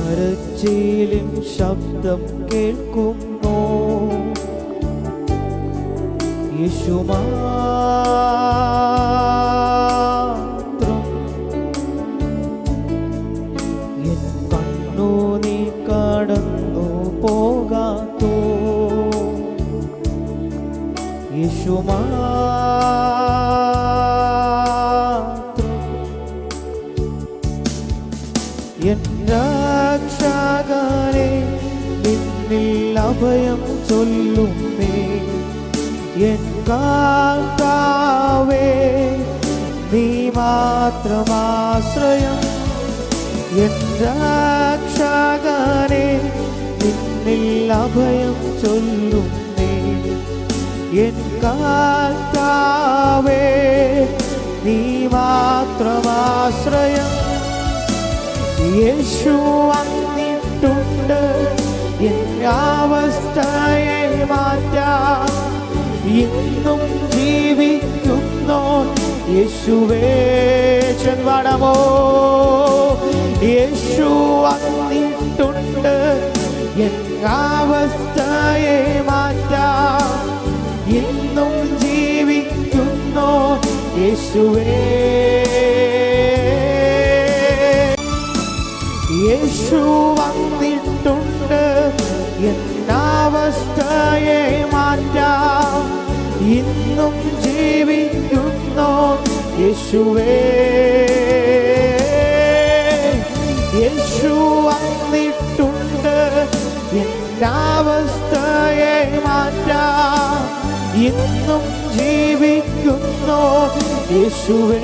കരച്ചിലിൻ ശബ്ദം കേൾക്കുന്നു. യേശു മാത്രം എൻ കണ്ണുനീർ കടന്നു പോകാത്തോ. യേശു മാത്രം എൻ രക്ഷകനെ, നിന്നിൽ അഭയം ചൊല്ലുന്നേ. എൻ കർത്താവേ, നീ മാത്രമാശ്രയം. എൻ രക്ഷകനെ, നിന്നിൽ അഭയം ചൊല്ലുന്നേ. എൻ കർത്താവേ, നീ മാത്രമാശ്രയം. യേശു വന്നിട്ടുണ്ട് എൻ അവസ്ഥയെ മാറ്റാൻ. ഇന്നും ജീവിക്കുന്നോ യേശുവേ, ചെൻപാടമോ. യേശു വന്നിട്ടുണ്ട് എൻ അവസ്ഥയെ മാറ്റാൻ. ഇന്നും ജീവിക്കുന്നോ യേശുവേ. യേശു വന്നിട്ടുണ്ട് എൻ അവസ്ഥയെ മാറ്റാൻ. ഇന്നും ജീവിക്കുന്നോ യേശുവേ. യേശു വന്നിട്ടുണ്ട് എൻ അവസ്ഥയെ മാറ്റാൻ. ഇന്നും ജീവിക്കുന്നോ യേശുവേ.